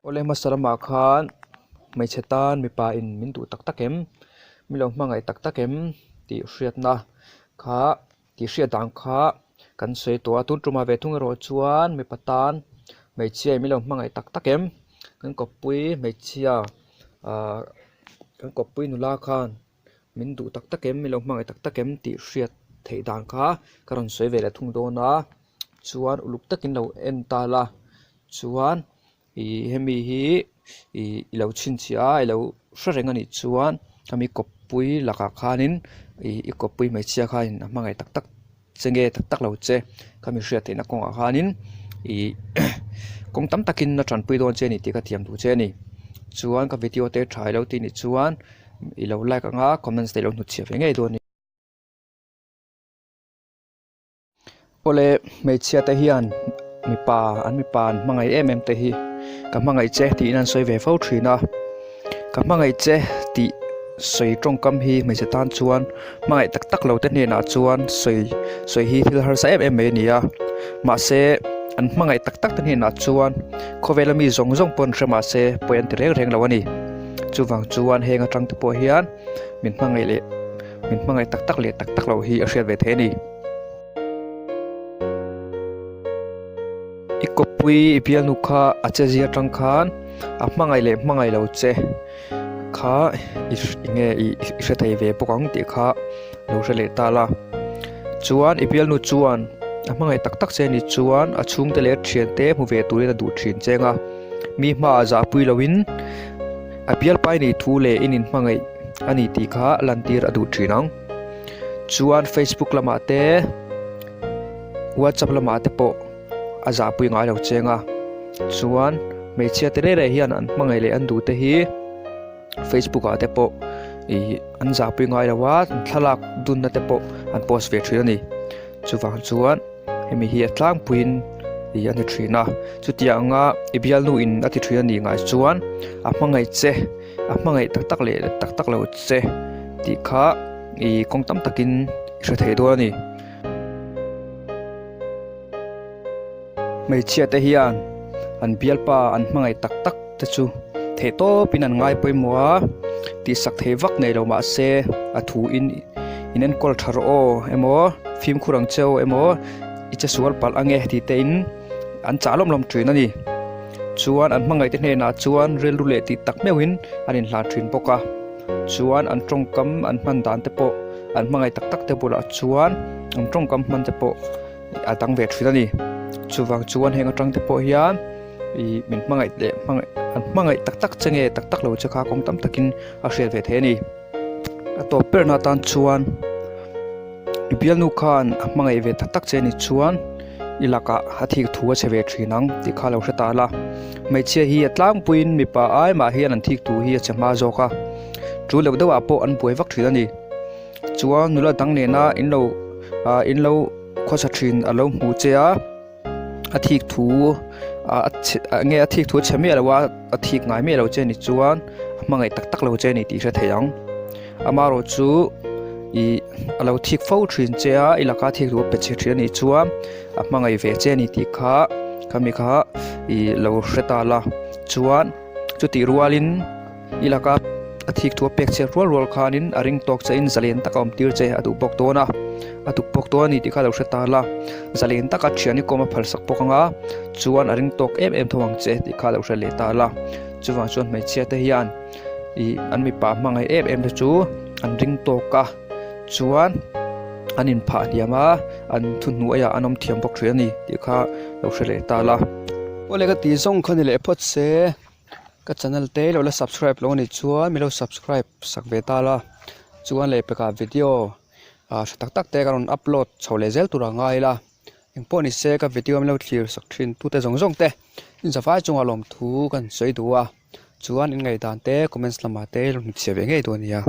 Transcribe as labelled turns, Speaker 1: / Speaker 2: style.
Speaker 1: ole masalama khan mai chetan mi pa in min tu tak takem mi lo hmangai tak takem ti hriat na kha ti hriat dang kha kan sei to tun tuma ve thung ro chuan mi patan mai chia mi lo hmangai tak takem kan kawppui mai chia kan kawppui nula khan min du tak takem mi lo hmangai tak takem ti hriat thei dang kha karon sei ve le thung do na chuan uluk takin lo en ta la chuan hemi hi ilo chin chia ilo hrenga ni chuan kami kawppui laka khanin kawppui mai chia khain hmangai tak tak chenge tak tak lo che kami hriat theina konga khanin kong tam takin na tran pui don che ni ti ka thiam du che ni chuan ka video te thai lo ti ni chuan ilo like anga comments te lo nu chia ve ngei do ni ole mai chia te hian mi pa hmangai em te hi ka hmangai che ti nan soi ve fo thina ka hmangai che ti soi trong kam hi mai se tan chuan hmangai tak tak lo te ne na chuan soi hi thil har sa em me nia ma se an hmangai tak tak te ne na chuan khovelami zong zong pon rema se poin te reng lo ani chuwang chuan henga tang te po hian min hmangai tak tak lo hi a hriat ve the ni kawppui Bialnu kha achezia tang khan hmangai lo che kha inge hre thei ve pokang ti kha lo hre le ta la chuan Bialnu chuan hmangai tak tak che ni chuan a chung te le thian te mu ve turin a du thin chenga mi hma za pui loin a bial pai ni thu le in hmangai ani ti kha lantir a du thinang chuan Facebook lama te WhatsApp lama te po aza pui ngai lo chenga chuan mai chia te re hian an hmangai le an du te hi Facebook a te po an za pui ngai lawa thalak dun na te po an post ve thina ni chuwang chuan hemi hi atlang puin an thina chutia anga Bialnu in ati thina ni ngai chuan hmangai che hmangai tak tak lo che ti kha kong tam takin hre thei do ni mai chia te hian an bialpa an hmangai tak tak te chu the to pin an ngai poimwa ti sak thei vak nei lo ma se a thu in an kol thar o emo phim khurang cheu emo icha sual pal ange ti te in an chalom lom trin ani chuan an hmangai te hne na chuan rel ru le ti tak meuin anin hla thin poka chuan an tongkam an hman dan te po an hmangai tak tak te bula chuan an tongkam hman te po atang ve thin ani chuwang chuan henga tang te po hian min hmangai tak tak chenge tak tak lo chakha kong tam takin a hriat ve the ni a to per na tan chuan Bialnu khan hmangai ve tak tak che ni chuan ilaka hathik thuwa cheve thinang ti kha lo hrata la mai che hi atlang puin mi pa ai ma hian an thik tu hi a chama zoka chu lo dawa po an puai vak thina ni chuan nula dang ne na in lo khosa thin alo mu che a athik thu nge athik thu chami alawa athik ngai me lo che ni chuan hmangai tak tak lo che ni ti hre theyang amaro chu alo thik fo thin che a ilaka thik ru pe che thri ni chuan hmangai ve che ni ti kha kami kha lo hreta la chuan chu ti rualin ilaka athik thu pek che rol khanin aring tok che in zalen takom tir che adu bok to na atu pok to ni ti kha lo hreta la zalen taka thiani koma phal sak pokang chuan aring tok em thawang che ti kha lo hre le ta la chuwang chuan mai chia te hian an mi pa hmangai em te chu an ring toka chuan anin pha hiama an thunu aya anom thiam bok thri ani ti kha lo hre le ta la ole ka ti zong khani le phot se ka channel te lo la subscribe lo ni chuan mi lo subscribe sak ve ta la chuan le pe ka video tak tak te karon upload chhole zel tura ngai la engponi se ka video am lo clear sak thin tu te zong te in zawai chunga lom thu kan soi duwa chuan in ngai dan te comments lama te lo mi che ve ngei do nia